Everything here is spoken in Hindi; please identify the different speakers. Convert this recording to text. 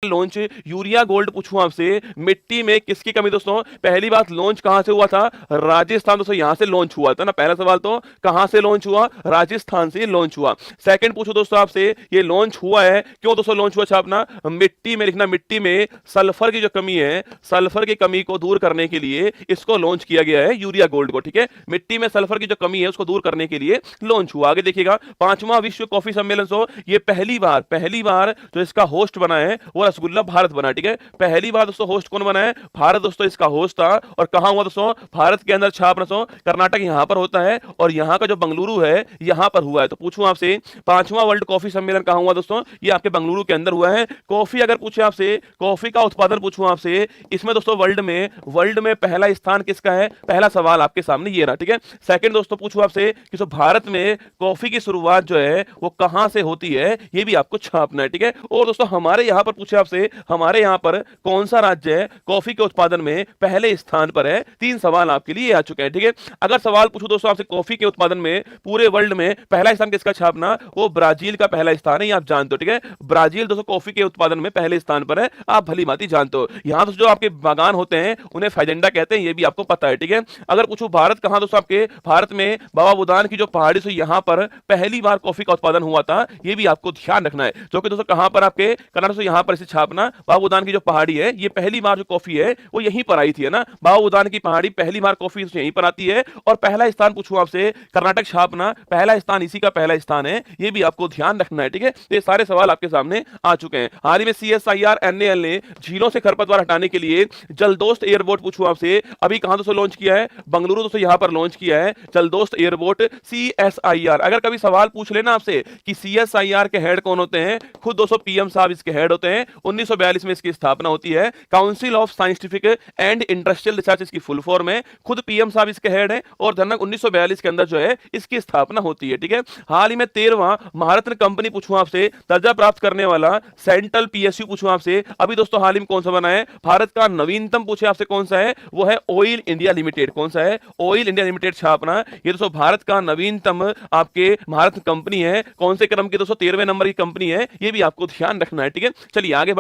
Speaker 1: लॉन्च यूरिया गोल्ड पूछूं आपसे, मिट्टी में किसकी कमी दोस्तों? पहली बात लॉन्च कहां से हुआ था? राजस्थान दोस्तों, यहां से लॉन्च हुआ था ना। पहला सवाल तो कहां से लॉन्च हुआ? राजस्थान से लॉन्च हुआ। सेकंड पूछो दोस्तों आपसे, ये लॉन्च हुआ है क्यों दोस्तों? लॉन्च हुआ छापना मिट्टी में, लिखना मिट्टी में सल्फर की जो कमी है, सल्फर की कमी को दूर करने के लिए इसको लॉन्च किया गया है, यूरिया गोल्ड को। ठीक है, मिट्टी में सल्फर की जो कमी है उसको दूर करने के लिए लॉन्च हुआ। आगे देखिएगा, पांचवा विश्व कॉफी सम्मेलन ये पहली बार जो इसका होस्ट बना है वो रसगुल्ला भारत बना। ठीक है, पहली बार दोस्तों होस्ट कौन बना है? भारत दोस्तों इसका होस्ट था। और कहां हुआ दोस्तों? भारत के अंदर छाप दोस्तों, कर्नाटक यहां पर होता है और यहां का जो बंगलुरु है यहां पर हुआ है। तो पूछूं आपसे, पांचवा वर्ल्ड कॉफी सम्मेलन कहां हुआ दोस्तों? ये आपके बंगलुरु के अंदर हुआ है। कॉफी अगर पूछे आपसे, कॉफी का उत्पादन पूछूं आपसे, इसमें दोस्तों वर्ल्ड में पहला स्थान किसका है? पहला सवाल आपके सामने ये रहा। ठीक है, सेकंड दोस्तों पूछूं आपसे कि भारत में कॉफी की शुरुआत जो है वो कहां से होती है, ये भी आपको छापना है। ठीक है, और दोस्तों हमारे यहां पर पूछे आपसे, हमारे यहां पर कौन सा राज्य है कॉफी के उत्पादन में पहले स्थान पर है? तीन सवाल आपके लिए आ चुके हैं। ठीक है, अगर सवाल पूछूं दोस्तों आपसे, कॉफी के उत्पादन में पूरे वर्ल्ड में पहला स्थान किसका छापना? वो ब्राजील का पहला स्थान है, ये आप जानते हो। ठीक है, ब्राजील दोस्तों कॉफी के उत्पादन में पहले स्थान पर है, आप भली भांति जानते हो। यहां दोस्तों जो आपके बागान होते हैं उन्हें फैजेंडा कहते हैं, ये भी आपको पता है। ठीक है, अगर पूछूं भारत कहां दोस्तों आपके, भारत में बाबा बुदान की जो पहाड़ी से यहां पर पहली बार कॉफी का उत्पादन हुआ था, ये भी आपको ध्यान रखना है। जो कि दोस्तों कहां पर आपके कर्नाटक से यहां पर इसे छापना, बाबा बुदान की जो पहाड़ी है, ये पहली बार जो कॉफी है वो यहीं पर आई थी, है ना। बाबा बुदान की पहाड़ी पहली बार कॉफी यहीं पर आती है और पहला स्थान पूछूं आपसे, कर्नाटक छापना पहला स्थान, इसी का पहला स्थान है, ये भी आपको ध्यान रखना है। ठीक है, तो ये सारे सवाल आपके सामने आ चुके हैं। हाल ही में CSIR NAL ने झीलों से खरपतवार हटाने के लिए जलदोस्त एयरबोट पूछूं आपसे, अभी कहां दोस्तों लॉन्च किया है? बंगलुरु दोस्तों यहां पर लॉन्च किया है जलदोस्त एयरबोट CSIR। अगर कभी सवाल पूछ लेना आपसे कि CSIR के हेड कौन होते हैं, खुद दोस्तों PM साहब इसके हेड होते हैं। 1942 में इसकी स्थापना होती है। Council of scientific and industrial research इसकी फुल फॉर्म है, खुद PM साहब इसके हेड हैं और धनक 1942 के अंदर जो है इसकी स्थापना होती है। ठीक है, हाल ही में 13वां महारत्न कंपनी पूछूं आपसे, दर्जा प्राप्त करने वाला सेंट्रल PSU पूछूं आपसे, अभी दोस्तों हाल ही में कौन सा बना है? भारत का नवीनतम पूछे आपसे कौन सा है? वो है ऑयल इंडिया लिमिटेड। कौन सा है? ऑयल इंडिया लिमिटेड छापना, ये दोस्तों भारत का नवीनतम आपके महारत्न कंपनी है। कौन से क्रम की दोस्तों? 13वें नंबर की कंपनी है, ये भी आपको ध्यान रखना है। ठीक है, चलिए आगे